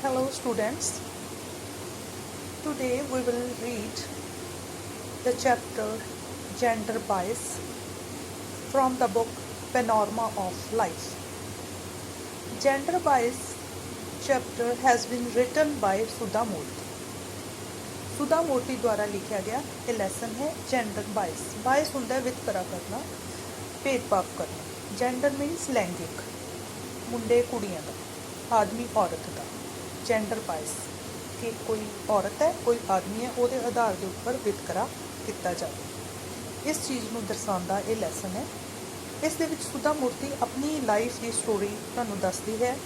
Hello students, today we will read the chapter Gender Bias from the book Panorama of Life. Gender Bias chapter has been written by Sudha Murthy. Sudha Murthy द्वारा लिखा गया ये lesson है gender bias. बायस होता है वितकरा करना, भेदभाव करना. जेंडर मीनस लैंगिक, मुंडे कुड़ियां का, आदमी औरत का. जेंडर बायस कि कोई औरत है कोई आदमी है ਉਹਦੇ ਆਧਾਰ ਦੇ ਉੱਪਰ ਵਿਤਕਰਾ ਕੀਤਾ ਜਾਵੇ. ਇਸ ਚੀਜ਼ ਨੂੰ ਦਰਸਾਉਂਦਾ ਇਹ ਲੈਸਨ ਹੈ. ਇਸ ਦੇ ਵਿੱਚ ਸੁਧਾ ਮੂਰਤੀ ਆਪਣੀ ਲਾਈਫ ਦੀ ਸਟੋਰੀ ਤੁਹਾਨੂੰ ਦੱਸਦੀ ਹੈ.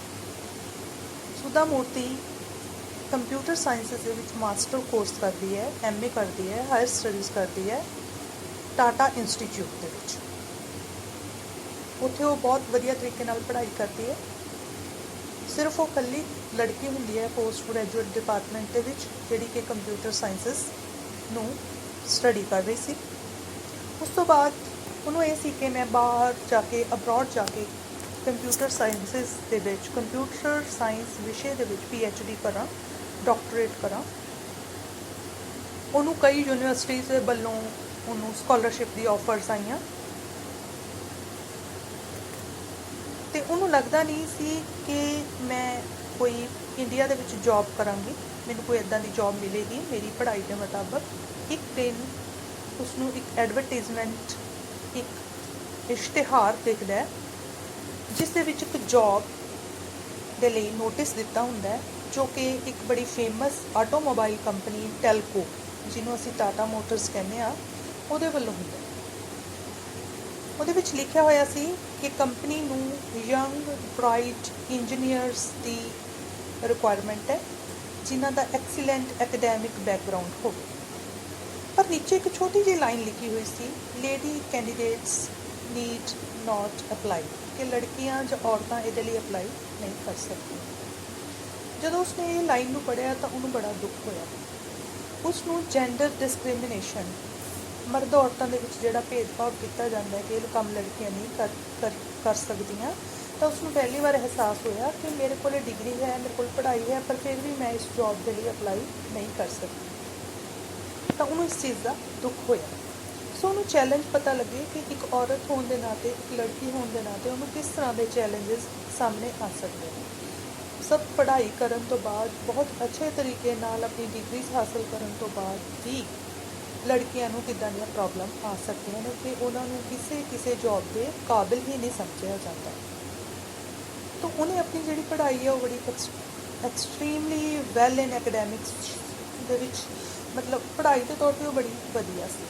ਸੁਧਾ ਮੂਰਤੀ ਕੰਪਿਊਟਰ ਸਾਇੰਸਿਸ ਦੇ ਵਿੱਚ ਮਾਸਟਰ ਕੋਰਸ ਕਰਦੀ ਹੈ, MA ਕਰਦੀ ਹੈ, ਹਾਇਰ ਸਟੱਡੀਜ਼ ਕਰਦੀ ਹੈ ਟਾਟਾ ਇੰਸਟੀਚਿਊਟ ਦੇ ਵਿੱਚ. ਉੱਥੇ ਉਹ ਬਹੁਤ ਵਧੀਆ ਤਰੀਕੇ ਨਾਲ ਪੜ੍ਹਾਈ ਕਰਦੀ ਹੈ. ਸਿਰਫ ਉਹ ਇਕੱਲੀ ਲੜਕੀ ਹੁੰਦੀ ਹੈ ਪੋਸਟ ਗ੍ਰੈਜੂਏਟ ਡਿਪਾਰਟਮੈਂਟ ਦੇ ਵਿੱਚ ਜਿਹੜੀ ਕਿ ਕੰਪਿਊਟਰ ਸਾਇੰਸਿਸ ਨੂੰ ਸਟੱਡੀ ਕਰ ਰਹੀ ਸੀ. ਉਸ ਤੋਂ ਬਾਅਦ ਉਹਨੂੰ ਇਹ ਸੀ ਕਿ ਮੈਂ ਬਾਹਰ ਜਾ ਕੇ ਅਬਰੋਡ ਜਾ ਕੇ ਕੰਪਿਊਟਰ ਸਾਇੰਸਿਸ ਦੇ ਵਿੱਚ ਕੰਪਿਊਟਰ ਸਾਇੰਸ ਵਿਸ਼ੇ ਦੇ ਵਿੱਚ PhD ਕਰਾਂ, ਡਾਕਟਰੇਟ ਕਰਾਂ. ਉਹਨੂੰ ਕਈ ਯੂਨੀਵਰਸਿਟੀਜ਼ ਦੇ ਵੱਲੋਂ ਉਹਨੂੰ ਸਕਾਲਰਸ਼ਿਪ ਦੀ ਆਫਰਸ ਆਈਆਂ ਅਤੇ ਉਹਨੂੰ ਲੱਗਦਾ ਨਹੀਂ ਸੀ ਕਿ ਮੈਂ ਕੋਈ ਇੰਡੀਆ ਦੇ ਵਿੱਚ ਜੋਬ ਕਰਾਂਗੀ, ਮੈਨੂੰ ਕੋਈ ਇੱਦਾਂ ਦੀ ਜੋਬ ਮਿਲੇਗੀ ਮੇਰੀ ਪੜ੍ਹਾਈ ਦੇ ਮੁਤਾਬਕ. ਇੱਕ ਦਿਨ ਉਸਨੂੰ ਇੱਕ ਐਡਵਰਟਾਈਜ਼ਮੈਂਟ, ਇੱਕ ਇਸ਼ਤਿਹਾਰ ਦਿਖਦਾ ਜਿਸ ਦੇ ਵਿੱਚ ਇੱਕ ਜੋਬ ਦੇ ਲਈ ਨੋਟਿਸ ਦਿੱਤਾ ਹੁੰਦਾ ਹੈ ਜੋ ਕਿ ਇੱਕ ਬੜੀ ਫੇਮਸ ਆਟੋਮੋਬਾਈਲ ਕੰਪਨੀ ਟੈਲਕੋ, ਜਿਹਨੂੰ ਅਸੀਂ ਟਾਟਾ ਮੋਟਰਸ ਕਹਿੰਦੇ ਹਾਂ, ਉਹਦੇ ਵੱਲੋਂ ਹੁੰਦਾ. ਉਹਦੇ ਵਿੱਚ ਲਿਖਿਆ ਹੋਇਆ ਸੀ ਕਿ ਕੰਪਨੀ ਨੂੰ ਯੰਗ ਬ੍ਰਾਈਟ ਇੰਜੀਨੀਅਰਸ ਦੀ ਰਿਕੁਆਇਰਮੈਂਟ ਹੈ ਜਿਨ੍ਹਾਂ ਦਾ ਐਕਸੀਲੈਂਟ ਐਕੈਡੈਮਿਕ ਬੈਕਗਰਾਊਂਡ ਹੋਵੇ. ਪਰ ਨੀਚੇ ਇੱਕ ਛੋਟੀ ਜਿਹੀ ਲਾਈਨ ਲਿਖੀ ਹੋਈ ਸੀ, lady candidates need not apply, ਕਿ ਲੜਕੀਆਂ ਜਾਂ ਔਰਤਾਂ ਇਹਦੇ ਲਈ ਅਪਲਾਈ ਨਹੀਂ ਕਰ ਸਕਦੀਆਂ. ਜਦੋਂ ਉਸਨੇ ਇਹ ਲਾਈਨ ਨੂੰ ਪੜ੍ਹਿਆ ਤਾਂ ਉਹਨੂੰ ਬੜਾ ਦੁੱਖ ਹੋਇਆ. ਉਸ ਨੂੰ ਜੈਂਡਰ ਡਿਸਕ੍ਰਿਮੀਨੇਸ਼ਨ, ਮਰਦ ਔਰਤਾਂ ਦੇ ਵਿੱਚ ਜਿਹੜਾ ਭੇਦਭਾਵ ਕੀਤਾ ਜਾਂਦਾ ਹੈ ਕਿ ਇਹ ਕੰਮ ਲੜਕੀਆਂ ਨਹੀਂ ਕਰ ਸਕਦੀਆਂ, ਤਾਂ ਉਸਨੂੰ ਪਹਿਲੀ ਵਾਰ ਅਹਿਸਾਸ ਹੋਇਆ ਕਿ ਮੇਰੇ ਕੋਲ ਡਿਗਰੀ ਹੈ, ਮੇਰੇ ਕੋਲ ਪੜ੍ਹਾਈ ਹੈ, ਪਰ ਫਿਰ ਵੀ ਮੈਂ ਇਸ ਜੋਬ ਦੇ ਲਈ ਅਪਲਾਈ ਨਹੀਂ ਕਰ ਸਕਦੀ. ਤਾਂ ਉਹਨੂੰ ਇਸ ਚੀਜ਼ ਦਾ ਦੁੱਖ ਹੋਇਆ. ਸੋ ਉਹਨੂੰ ਚੈਲੰਜ ਪਤਾ ਲੱਗੇ ਕਿ ਇੱਕ ਔਰਤ ਹੋਣ ਦੇ ਨਾਤੇ, ਇੱਕ ਲੜਕੀ ਹੋਣ ਦੇ ਨਾਤੇ ਉਹਨੂੰ ਕਿਸ ਤਰ੍ਹਾਂ ਦੇ ਚੈਲੰਜਸ ਸਾਹਮਣੇ ਆ ਸਕਦੇ ਨੇ. ਸਭ ਪੜ੍ਹਾਈ ਕਰਨ ਤੋਂ ਬਾਅਦ, ਬਹੁਤ ਅੱਛੇ ਤਰੀਕੇ ਨਾਲ ਆਪਣੀ ਡਿਗਰੀਜ਼ ਹਾਸਲ ਕਰਨ ਤੋਂ ਬਾਅਦ ਵੀ ਲੜਕੀਆਂ ਨੂੰ ਕਿੱਦਾਂ ਦੀਆਂ ਪ੍ਰੋਬਲਮ ਆ ਸਕਦੀਆਂ ਨੇ ਕਿ ਉਹਨਾਂ ਨੂੰ ਕਿਸੇ ਜੋਬ ਦੇ ਕਾਬਿਲ ਹੀ ਨਹੀਂ ਸਮਝਿਆ ਜਾਂਦਾ. ਤਾਂ ਉਹਨੇ ਆਪਣੀ ਜਿਹੜੀ ਪੜ੍ਹਾਈ ਹੈ ਉਹ ਬੜੀ ਐਕਸਟ੍ਰੀਮਲੀ ਵੈਲ ਇਨ ਐਕੈਡੈਮਿਕਸ ਦੇ ਵਿੱਚ, ਮਤਲਬ ਪੜ੍ਹਾਈ ਦੇ ਤੌਰ 'ਤੇ ਉਹ ਬੜੀ ਵਧੀਆ ਸੀ.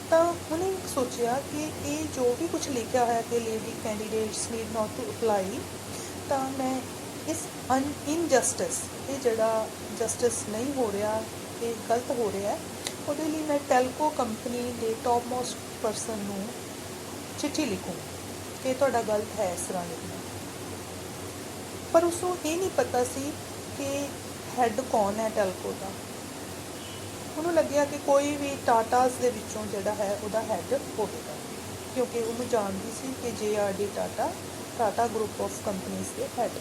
ਤਾਂ ਉਹਨੇ ਸੋਚਿਆ ਕਿ ਇਹ ਜੋ ਵੀ ਕੁਛ ਲਿਖਿਆ ਹੋਇਆ ਕਿ lady candidates need not to apply, ਤਾਂ ਮੈਂ ਇਸ ਇਨਜਸਟਿਸ, ਇਹ ਜਿਹੜਾ ਜਸਟਿਸ ਨਹੀਂ ਹੋ ਰਿਹਾ, ਇਹ ਗਲਤ ਹੋ ਰਿਹਾ, ਉਹਦੇ ਲਈ ਮੈਂ ਟੈਲਕੋ ਕੰਪਨੀ ਦੇ ਟੌਪ ਮੋਸਟ ਪਰਸਨ ਨੂੰ ਚਿੱਠੀ ਲਿਖੂੰ ਕਿ ਤੁਹਾਡਾ ਗਲਤ ਹੈ ਇਸ ਤਰ੍ਹਾਂ ਲਿਖਣਾ. ਪਰ ਉਸਨੂੰ ਇਹ ਨਹੀਂ ਪਤਾ ਸੀ ਕਿ ਹੈੱਡ ਕੌਣ ਹੈ ਟੈਲਕੋ ਦਾ. ਉਹਨੂੰ ਲੱਗਿਆ ਕਿ ਕੋਈ ਵੀ ਟਾਟਾਸ ਦੇ ਵਿੱਚੋਂ ਜਿਹੜਾ ਹੈ ਉਹਦਾ ਹੈੱਡ ਹੋਵੇਗਾ, ਕਿਉਂਕਿ ਉਹਨੂੰ ਜਾਣਦੀ ਸੀ ਕਿ JRD Tata group of companies ਦੇ ਹੈੱਡ.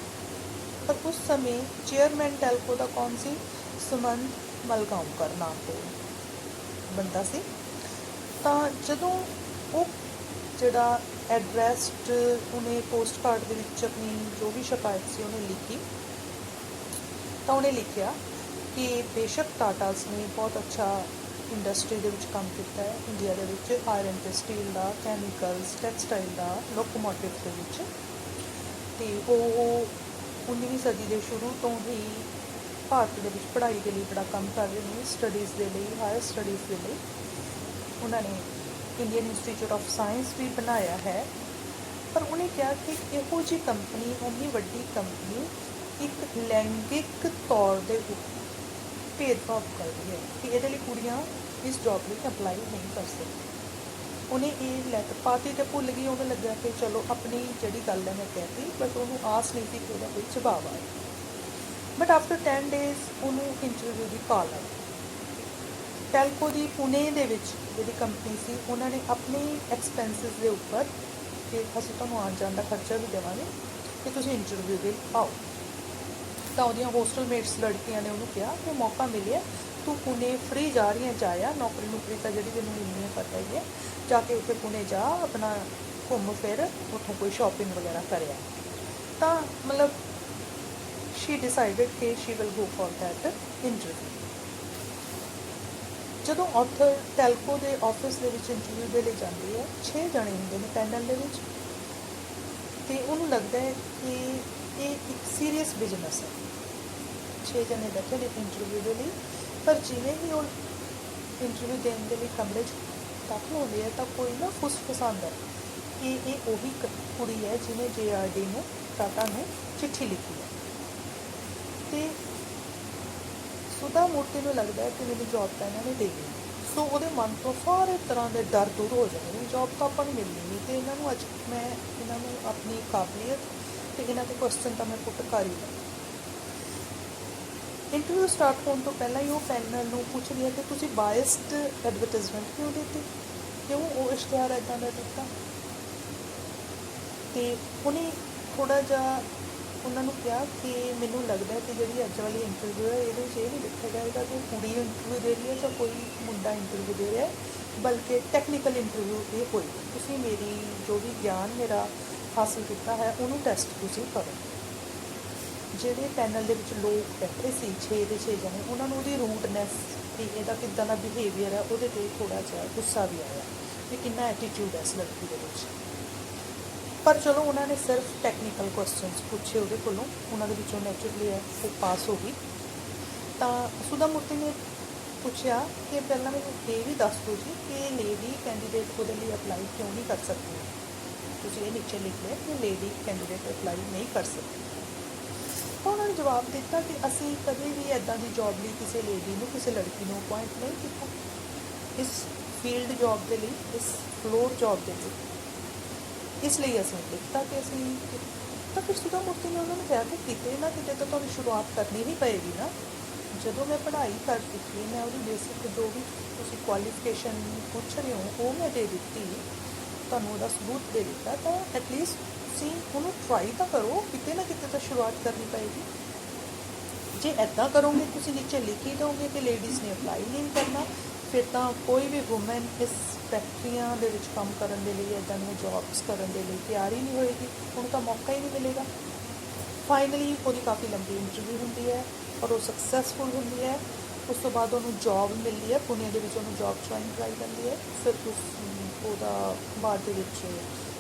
ਪਰ ਉਸ ਸਮੇਂ ਚੇਅਰਮੈਨ ਟੈਲਕੋ ਦਾ ਕੌਣ ਸੀ? ਸੁਮੰਤ ਮਲਗਾਓਂਕਰ ਨਾਮ ਤੋਂ ਬੰਦਾ ਸੀ. ਤਾਂ ਜਦੋਂ ਉਹ ਜਿਹੜਾ ਐਡਰੈਸਡ ਉਹਨੇ ਪੋਸਟ ਕਾਰਡ ਦੇ ਵਿੱਚ ਆਪਣੀ ਜੋ ਵੀ ਸ਼ਿਕਾਇਤ ਸੀ ਉਹਨੇ ਲਿਖੀ, ਤਾਂ ਉਹਨੇ ਲਿਖਿਆ ਕਿ ਬੇਸ਼ੱਕ ਟਾਟਾਸ ਨੇ ਬਹੁਤ ਅੱਛਾ ਇੰਡਸਟਰੀ ਦੇ ਵਿੱਚ ਕੰਮ ਕੀਤਾ ਹੈ ਇੰਡੀਆ ਦੇ ਵਿੱਚ, ਆਇਰਨ ਅਤੇ ਸਟੀਲ ਦਾ, ਕੈਮੀਕਲਸ, ਟੈਕਸਟਾਈਲ ਦਾ, ਲੋਕੋਮੋਟਿਵ ਦੇ ਵਿੱਚ. ਅਤੇ ਉਹ 19ਵੀਂ ਸਦੀ ਦੇ ਸ਼ੁਰੂ ਤੋਂ ਹੀ ਭਾਰਤ ਦੇ ਵਿੱਚ ਪੜ੍ਹਾਈ ਦੇ ਲਈ ਬੜਾ ਕੰਮ ਕਰ ਰਹੇ ਨੇ, ਸਟੱਡੀਜ਼ ਦੇ ਲਈ, ਹਾਇਰ ਸਟੱਡੀਜ਼ ਦੇ ਲਈ. ਉਹਨਾਂ ਨੇ ਇੰਡੀਅਨ ਇੰਸਟੀਚਿਊਟ ਆਫ ਸਾਇੰਸ ਵੀ ਬਣਾਇਆ ਹੈ. ਪਰ ਉਹਨੇ ਕਿਹਾ ਕਿ ਇਹੋ ਜਿਹੀ ਕੰਪਨੀ, ਇੰਨੀ ਵੱਡੀ ਕੰਪਨੀ ਇੱਕ ਲੈਂਗਿਕ ਤੌਰ ਦੇ ਉੱਪਰ ਭੇਦਭਾਵ ਕਰ ਰਹੀ ਹੈ ਕਿ ਇਹਦੇ ਲਈ ਕੁੜੀਆਂ ਇਸ ਜੋਬ ਲਈ ਅਪਲਾਈ ਨਹੀਂ ਕਰ ਸਕਦੀਆਂ. ਉਹਨੇ ਇਹ ਲੈਟਰ ਪਾਤੀ ਅਤੇ ਭੁੱਲ ਗਈ. ਉਹਨੂੰ ਲੱਗਿਆ ਕਿ ਚਲੋ ਆਪਣੀ ਜਿਹੜੀ ਗੱਲ ਹੈ ਮੈਂ ਕਹਿਤੀ, ਬਟ ਉਹਨੂੰ ਆਸ ਨਹੀਂ ਸੀ ਕਿ ਉਹਦਾ ਕੋਈ ਜਵਾਬ ਆਏ. ਬਟ ਆਫਟਰ 10 days ਉਹਨੂੰ ਇੰਟਰਵਿਊ ਦੀ ਕਾਲ ਆਈ. ਟੈਲਕੋ ਦੀ ਪੁਣੇ ਦੇ ਵਿੱਚ ਜਿਹੜੀ ਕੰਪਨੀ ਸੀ, ਉਹਨਾਂ ਨੇ ਆਪਣੇ ਐਕਸਪੈਂਸਿਸ ਦੇ ਉੱਪਰ ਕਿ ਅਸੀਂ ਤੁਹਾਨੂੰ ਆਉਣ ਜਾਣ ਦਾ ਖਰਚਾ ਵੀ ਦੇਵਾਂਗੇ ਕਿ ਤੁਸੀਂ ਇੰਟਰਵਿਊ ਦੇ ਆਓ. ਤਾਂ ਉਹਦੀਆਂ ਹੋਸਟਲਮੇਟਸ ਲੜਕੀਆਂ ਨੇ ਉਹਨੂੰ ਕਿਹਾ ਕਿ ਮੌਕਾ ਮਿਲਿਆ, ਤੂੰ ਪੁਣੇ ਫ੍ਰੀ ਜਾ ਰਹੀ ਹੈ, ਜਾਇਆ, ਨੌਕਰੀ ਤਾਂ ਜਿਹੜੀ ਤੈਨੂੰ ਮਿਲਣੀ ਹੈ ਪਤਾ ਹੀ ਹੈ, ਜਾ ਕੇ ਉੱਥੇ ਪੁਣੇ ਜਾ, ਆਪਣਾ ਘੁੰਮ ਫਿਰ, ਉੱਥੋਂ ਕੋਈ ਸ਼ਾਪਿੰਗ ਵਗੈਰਾ ਕਰਿਆ। ਤਾਂ ਮਤਲਬ ਸ਼ੀ ਡਿਸਾਈਡਡ ਕਿ she will go for that interview. ਜਦੋਂ ਆਥਰ ਟੈਲਕੋ ਦੇ ਆਫਿਸ ਦੇ ਵਿੱਚ ਇੰਟਰਵਿਊ ਦੇ ਲਈ ਜਾਂਦੀ ਹੈ, 6 ਜਣੇ ਹੁੰਦੇ ਨੇ ਪੈਨਲ ਦੇ ਵਿੱਚ, ਅਤੇ ਉਹਨੂੰ ਲੱਗਦਾ ਹੈ ਕਿ ਇਹ ਇੱਕ ਸੀਰੀਅਸ ਬਿਜ਼ਨਸ ਹੈ। 6 ਜਣੇ ਬੈਠੇ ਨੇ ਇੰਟਰਵਿਊ ਦੇ ਲਈ, ਪਰ ਜਿਵੇਂ ਹੀ ਉਹ ਇੰਟਰਵਿਊ ਦੇਣ ਦੇ ਲਈ ਕਮਰੇ 'ਚ ਦਾਖਲ ਹੁੰਦੇ ਆ ਤਾਂ ਕੋਈ ਨਾ ਫੁਸਫੁਸਾਉਂਦਾ ਕਿ ਇਹ ਉਹੀ ਕੁੜੀ ਹੈ ਜਿਹਨੇ JRD ਨੂੰ, ਟਾਟਾ ਨੂੰ ਚਿੱਠੀ ਲਿਖੀ ਹੈ। ਅਤੇ ਸੁਧਾ ਮੂਰਤੀ ਨੂੰ ਲੱਗਦਾ ਹੈ ਕਿ ਮੈਨੂੰ ਜੋਬ ਤਾਂ ਇਹਨਾਂ ਨੇ ਦੇ ਗਈ, ਸੋ ਉਹਦੇ ਮਨ ਤੋਂ ਸਾਰੇ ਤਰ੍ਹਾਂ ਦੇ ਡਰ ਦੂਰ ਹੋ ਜਾਂਦੇ ਨੇ, ਜੋਬ ਤਾਂ ਆਪਾਂ ਨੂੰ ਮਿਲਣੀ ਨਹੀਂ। ਅਤੇ ਇਹਨਾਂ ਨੂੰ ਅੱਜ ਮੈਂ ਇਹਨਾਂ ਨੂੰ ਆਪਣੀ ਕਾਬਲੀਅਤ ਅਤੇ ਇਹਨਾਂ ਦੇ ਕੁਐਸਚਨ ਤਾਂ ਮੈਂ ਪੁੱਟ ਕਰ ਹੀ ਲਵਾਂ। ਇੰਟਰਵਿਊ ਸਟਾਰਟ ਹੋਣ ਤੋਂ ਪਹਿਲਾਂ ਹੀ ਉਹ ਪੈਨਲ ਨੂੰ ਪੁੱਛਦੀ ਹੈ ਕਿ ਤੁਸੀਂ ਬਾਇਸਡ ਐਡਵਰਟਾਈਜ਼ਮੈਂਟ ਕਿਉਂ ਦਿੱਤੀ, ਕਿਉਂ ਉਹ ਇਸ਼ਤਿਹਾਰ ਇੱਦਾਂ ਦਾ ਦਿੱਤਾ। ਅਤੇ ਉਹਨੇ ਥੋੜ੍ਹਾ ਜਿਹਾ ਉਹਨਾਂ ਨੂੰ ਕਿਹਾ ਕਿ ਮੈਨੂੰ ਲੱਗਦਾ ਕਿ ਜਿਹੜੀ ਅੱਜ ਵਾਲੀ ਇੰਟਰਵਿਊ ਹੈ ਇਹਦੇ 'ਚ ਇਹ ਨਹੀਂ ਦੇਖਿਆ ਜਾਏਗਾ ਕਿ ਕੁੜੀ ਇੰਟਰਵਿਊ ਦੇ ਰਹੀ ਹੈ ਜਾਂ ਕੋਈ ਮੁੰਡਾ ਇੰਟਰਵਿਊ ਦੇ ਰਿਹਾ, ਬਲਕਿ ਟੈਕਨੀਕਲ ਇੰਟਰਵਿਊ ਇਹ ਹੋਏਗੀ। ਤੁਸੀਂ ਮੇਰੀ ਜੋ ਵੀ ਗਿਆਨ ਮੇਰਾ ਹਾਸਿਲ ਕੀਤਾ ਹੈ ਉਹਨੂੰ ਟੈਸਟ ਤੁਸੀਂ ਕਰੋ। ਜਿਹੜੇ ਪੈਨਲ ਦੇ ਵਿੱਚ ਲੋਕ ਬੈਠੇ ਸੀ 6 ਦੇ 6 ਜਣੇ, ਉਹਨਾਂ ਨੂੰ ਉਹਦੀ ਰੂਟਨੈਸ ਕਿ ਇਹਦਾ ਕਿੱਦਾਂ ਦਾ ਬਿਹੇਵੀਅਰ ਹੈ ਉਹਦੇ 'ਤੇ ਥੋੜ੍ਹਾ ਜਿਹਾ ਗੁੱਸਾ ਵੀ ਆਇਆ ਕਿ ਕਿੰਨਾ ਐਟੀਟਿਊਡ ਹੈ ਇਸ ਲੜਕੀ ਦੇ ਵਿੱਚ। ਪਰ ਚਲੋ ਉਹਨਾਂ ਨੇ ਸਿਰਫ ਟੈਕਨੀਕਲ ਕੁਐਸਚਨਸ ਪੁੱਛੇ ਉਹਦੇ ਕੋਲੋਂ, ਉਹਨਾਂ ਦੇ ਵਿੱਚੋਂ ਨੈਚੁਰਲੀ ਹੈ ਉਹ ਪਾਸ ਹੋ ਗਈ। ਤਾਂ ਸੁਧਾ ਮੂਰਤੀ ਨੇ ਪੁੱਛਿਆ ਕਿ ਪਹਿਲਾਂ ਮੈਨੂੰ ਇਹ ਵੀ ਦੱਸ ਦਿਓ ਜੀ ਕਿ ਲੇਡੀ ਕੈਂਡੀਡੇਟ ਉਹਦੇ ਲਈ ਅਪਲਾਈ ਕਿਉਂ ਨਹੀਂ ਕਰ ਸਕਦੀ। ਤੁਸੀਂ ਇਹ ਨੀਚੇ ਲਿਖ ਲਿਆ ਕਿ ਲੇਡੀ ਕੈਂਡੀਡੇਟ ਅਪਲਾਈ ਨਹੀਂ ਕਰ ਸਕਦੀ। ਤਾਂ ਉਹਨਾਂ ਨੇ ਜਵਾਬ ਦਿੱਤਾ ਕਿ ਅਸੀਂ ਕਦੇ ਵੀ ਇੱਦਾਂ ਦੀ ਜੋਬ ਲਈ ਕਿਸੇ ਲੇਡੀ ਨੂੰ, ਕਿਸੇ ਲੜਕੀ ਨੂੰ ਅਪੁਆਇੰਟ ਨਹੀਂ ਕੀਤਾ, ਇਸ ਫੀਲਡ ਜੋਬ ਦੇ ਲਈ, ਇਸ ਫਲੋਰ ਜੋਬ ਦੇ ਲਈ, ਇਸ ਲਈ ਅਸੀਂ ਲਿਖਤਾ ਕਿ ਅਸੀਂ। ਤਾਂ ਫਿਰ ਸੁਧਾ ਮੂਰਤੀ ਨੇ ਉਹਨਾਂ ਨੂੰ ਕਿਹਾ ਕਿ ਕਿਤੇ ਨਾ ਕਿਤੇ ਤਾਂ ਤੁਹਾਨੂੰ ਸ਼ੁਰੂਆਤ ਕਰਨੀ ਹੀ ਪਏਗੀ ਨਾ। ਜਦੋਂ ਮੈਂ ਪੜ੍ਹਾਈ ਕਰ ਚੁੱਕੀ, ਮੈਂ ਉਹਦੀ ਬੇਸਿਕ ਜੋ ਵੀ ਤੁਸੀਂ ਕੁਆਲੀਫਿਕੇਸ਼ਨ ਪੁੱਛ ਰਹੇ ਹੋ ਉਹ ਮੈਂ ਦੇ ਦਿੱਤੀ, ਤੁਹਾਨੂੰ ਉਹਦਾ ਸਬੂਤ ਦੇ ਦਿੱਤਾ, ਤਾਂ ਐਟਲੀਸਟ ਤੁਸੀਂ ਉਹਨੂੰ ਟਰਾਈ ਤਾਂ ਕਰੋ, ਕਿਤੇ ਨਾ ਕਿਤੇ ਤਾਂ ਸ਼ੁਰੂਆਤ ਕਰਨੀ ਪਏਗੀ। ਜੇ ਇੱਦਾਂ ਕਰੋਗੇ, ਤੁਸੀਂ ਨੀਚੇ ਲਿਖ ਹੀ ਦਿਓਗੇ ਕਿ ਲੇਡੀਜ਼ ਨੇ ਅਪਲਾਈ ਨਹੀਂ ਕਰਨਾ, ਫਿਰ ਤਾਂ ਕੋਈ ਵੀ ਵੂਮੈਨ ਇਸ ਫੈਕਟਰੀਆਂ ਦੇ ਵਿੱਚ ਕੰਮ ਕਰਨ ਦੇ ਲਈ, ਇੱਦਾਂ ਦੀਆਂ ਜੋਬਸ ਕਰਨ ਦੇ ਲਈ ਤਿਆਰ ਹੀ ਨਹੀਂ ਹੋਏਗੀ, ਉਹਨੂੰ ਤਾਂ ਮੌਕਾ ਹੀ ਨਹੀਂ ਮਿਲੇਗਾ। ਫਾਈਨਲੀ ਉਹਦੀ ਕਾਫੀ ਲੰਬੀ ਇੰਟਰਵਿਊ ਹੁੰਦੀ ਹੈ ਔਰ ਉਹ ਸਕਸੈਸਫੁਲ ਹੁੰਦੀ ਹੈ। ਉਸ ਤੋਂ ਬਾਅਦ ਉਹਨੂੰ ਜੋਬ ਮਿਲਦੀ ਹੈ, ਪੁਣੇ ਦੇ ਵਿੱਚ ਉਹਨੂੰ ਜੋਬ ਜੁਆਇਨ ਕਰਾਈ ਜਾਂਦੀ ਹੈ। ਫਿਰ ਉਹਦਾ ਬਾਅਦ ਦੇ ਵਿੱਚ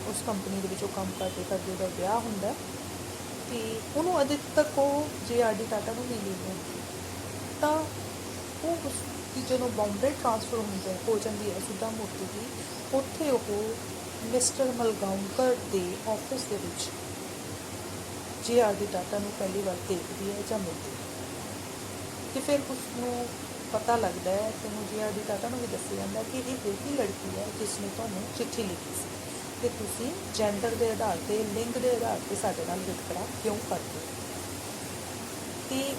ਉਸ ਕੰਪਨੀ ਦੇ ਵਿੱਚ ਉਹ ਕੰਮ ਕਰਦੇ ਕਰਦੇ ਉਹਦਾ ਵਿਆਹ ਹੁੰਦਾ ਅਤੇ ਉਹਨੂੰ ਅਜੇ ਤੱਕ ਉਹ JRD ਟਾਟਾ ਨੂੰ ਮਿਲੀ ਨਹੀਂ। ਤਾਂ ਉਹ ਉਸ ਜਦੋਂ ਬੰਬੇ ਟ੍ਰਾਂਸਫਰ ਹੋ ਜਾਂਦੀ ਹੈ ਸੁਧਾ ਮੂਰਤੀ ਦੀ, ਉੱਥੇ ਉਹ ਮਿਸਟਰ ਮਲਗਾਉਂਕਰ ਦੇ ਆਫਿਸ ਦੇ ਵਿੱਚ JRD ਟਾਟਾ ਨੂੰ ਪਹਿਲੀ ਵਾਰ ਦੇਖਦੀ ਹੈ ਜਾਂ ਮਿਲਦੀ ਹੈ। ਅਤੇ ਫਿਰ ਉਸਨੂੰ ਪਤਾ ਲੱਗਦਾ ਹੈ ਕਿ ਉਹਨੂੰ JRD ਟਾਟਾ ਨੂੰ ਵੀ ਦੱਸਿਆ ਜਾਂਦਾ ਕਿ ਇਹ ਉਹੀ ਲੜਕੀ ਹੈ ਜਿਸ ਨੇ ਤੁਹਾਨੂੰ ਚਿੱਠੀ ਲਿਖੀ ਸੀ ਕਿ ਤੁਸੀਂ ਜੈਂਡਰ ਦੇ ਆਧਾਰ 'ਤੇ, ਲਿੰਗ ਦੇ ਆਧਾਰ 'ਤੇ ਸਾਡੇ ਨਾਲ ਵਿਤਕਰਾ ਕਿਉਂ ਕਰਦੇ ਹੋ। ਅਤੇ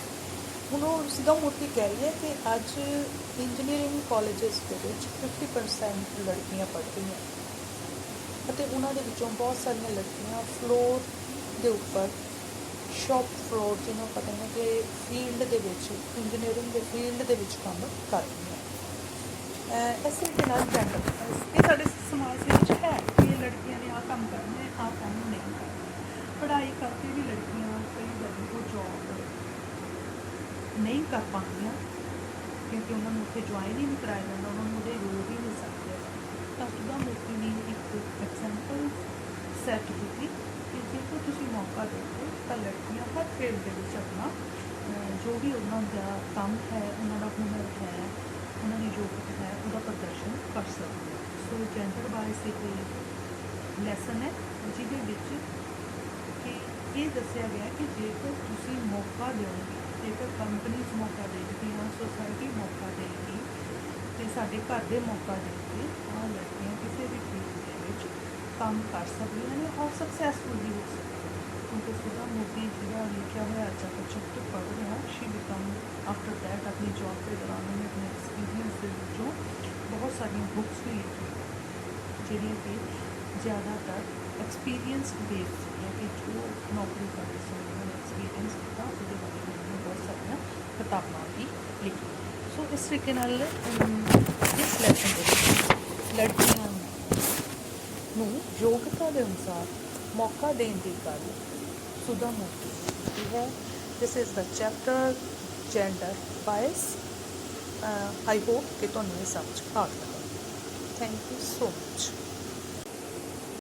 ਹੁਣ ਉਹ ਸੁਧਾ ਮੂਰਤੀ ਕਹਿ ਰਹੀ ਹੈ ਕਿ ਅੱਜ ਇੰਜੀਨੀਅਰਿੰਗ ਕਾਲਜਿਸ ਦੇ ਵਿੱਚ 50% ਲੜਕੀਆਂ ਪੜ੍ਹਦੀਆਂ ਅਤੇ ਉਹਨਾਂ ਦੇ ਵਿੱਚੋਂ ਬਹੁਤ ਸਾਰੀਆਂ ਲੜਕੀਆਂ ਫਲੋਰ ਦੇ ਉੱਪਰ, ਸ਼ੌਪ ਫਲੋਰ ਜਿਹਨੂੰ ਪਤਾ ਹੈ ਕਿ ਫੀਲਡ ਦੇ ਵਿੱਚ, ਇੰਜੀਨੀਅਰਿੰਗ ਦੇ ਫੀਲਡ ਦੇ ਵਿੱਚ ਕੰਮ ਕਰਦੀਆਂ। ਇਸੇ ਦੇ ਨਾਲ ਜੈਂਡਰ ਇਹ ਸਾਡੇ ਸਮਾਜ ਦੇ ਵਿੱਚ ਹੈ ਕਿ ਲੜਕੀਆਂ ਨੇ ਆਹ ਕੰਮ ਕਰਨਾ ਹੈ, ਆਹ ਕੰਮ ਨਹੀਂ ਕਰਨਾ। ਪੜ੍ਹਾਈ ਕਰਕੇ ਵੀ ਲੜਕੀਆਂ ਕਈ ਵਾਰੀ ਉਹ ਜੋਬ ਨਹੀਂ ਕਰ ਪਾਉਂਦੀਆਂ ਕਿਉਂਕਿ ਉਹਨਾਂ ਨੂੰ ਉੱਥੇ ਜੁਆਇਨ ਹੀ ਨਹੀਂ ਕਰਾਇਆ ਜਾਂਦਾ, ਉਹਨਾਂ ਨੂੰ ਉਹਦੇ ਰੋਕ ਹੀ ਨਹੀਂ ਸਕਦੇ। ਤਾਂ ਸੁਧਾ ਮੂਰਤੀ ਨੇ ਇੱਕ ਐਗਜ਼ਾਮਪਲ ਸੈੱਟ ਕੀਤੀ ਕਿ ਜੇਕਰ ਤੁਸੀਂ ਮੌਕਾ ਦਿਓ ਤਾਂ ਲੜਕੀਆਂ ਹਰ ਫੀਲਡ ਦੇ ਵਿੱਚ ਆਪਣਾ ਜੋ ਵੀ ਉਹਨਾਂ ਦਾ ਕੰਮ ਹੈ, ਉਹਨਾਂ ਦਾ ਹੁਨਰ ਹੈ, ਉਹਨਾਂ ਦੀ ਯੋਗਤਾ ਹੈ, ਉਹਦਾ ਪ੍ਰਦਰਸ਼ਨ ਕਰ ਸਕਦੇ। ਸੋ ਜੈਂਡਰ ਬਾਇਸ ਇੱਕ ਲੈਸਨ ਹੈ ਜਿਹਦੇ ਵਿੱਚ ਕਿ ਇਹ ਦੱਸਿਆ ਗਿਆ ਕਿ ਜੇਕਰ ਤੁਸੀਂ ਮੌਕਾ ਦਿਓਗੇ, ਜੇਕਰ ਕੰਪਨੀਜ਼ ਮੌਕਾ ਦੇਣਗੀਆਂ, ਸੋਸਾਇਟੀ ਮੌਕਾ ਦੇਗੀ ਅਤੇ ਸਾਡੇ ਘਰ ਦੇ ਮੌਕਾ ਦੇਣਗੇ, ਤਾਂ ਲੜਕੀਆਂ ਕਿਸੇ ਵੀ ਫੀਲਡ ਦੇ ਵਿੱਚ ਕੰਮ ਕਰ ਸਕਦੀਆਂ ਨੇ ਔਰ ਸਕਸੈਸਫੁਲ ਵੀ ਹੋ ਸਕਦੀਆਂ। ਕਿਉਂਕਿ ਸੁਧਾ ਮੂਰਤੀ ਜਿਹੜਾ ਲਿਖਿਆ ਹੋਇਆ ਅੱਜ ਆਪਾਂ ਚੈਪਟਰ ਪੜ੍ਹ ਰਹੇ ਹਾਂ, ਸ਼ੀ ਬਿਕਮ ਆਫਟਰ ਦੈਟ ਆਪਣੀ ਜੋਬ ਦੇ ਦੌਰਾਨ ਉਹਨੇ ਆਪਣੇ ਐਕਸਪੀਰੀਅੰਸ ਦੇ ਵਿੱਚੋਂ ਬਹੁਤ ਸਾਰੀਆਂ ਬੁੱਕਸ ਵੀ ਲਿਖੀਆਂ ਜਿਹੜੀਆਂ ਕਿ ਜ਼ਿਆਦਾਤਰ ਐਕਸਪੀਰੀਅੰਸ ਬੇਸ ਸੀਗੀਆਂ ਕਿ ਜੋ ਨੌਕਰੀ ਕਰਦੇ ਸੀ ਉਹਨਾਂ ਨੇ ਐਕਸਪੀਰੀਅੰਸ ਕੀਤਾ, ਉਹਦੇ ਬਾਰੇ ਉਹਨਾਂ ਬਹੁਤ ਸਾਰੀਆਂ ਕਿਤਾਬਾਂ ਵੀ ਲਿਖੀਆਂ। ਸੋ ਇਸ ਤਰੀਕੇ ਨਾਲ ਇਸ ਲੈਸਨ ਦੇ ਵਿੱਚ ਲੜਕੀਆਂ ਨੂੰ ਯੋਗਤਾ ਦੇ ਅਨੁਸਾਰ ਮੌਕਾ ਦੇਣ ਦੀ ਗੱਲ ਸੁਧਾ ਮੂਰਤੀ ਨੇ ਕੀਤੀ ਹੈ। This is the chapter gender ਬਾਇਸ। I hope ਕਿ ਤੁਹਾਨੂੰ ਇਹ ਸਮਝ ਆ ਗਿਆ। Thank you so much.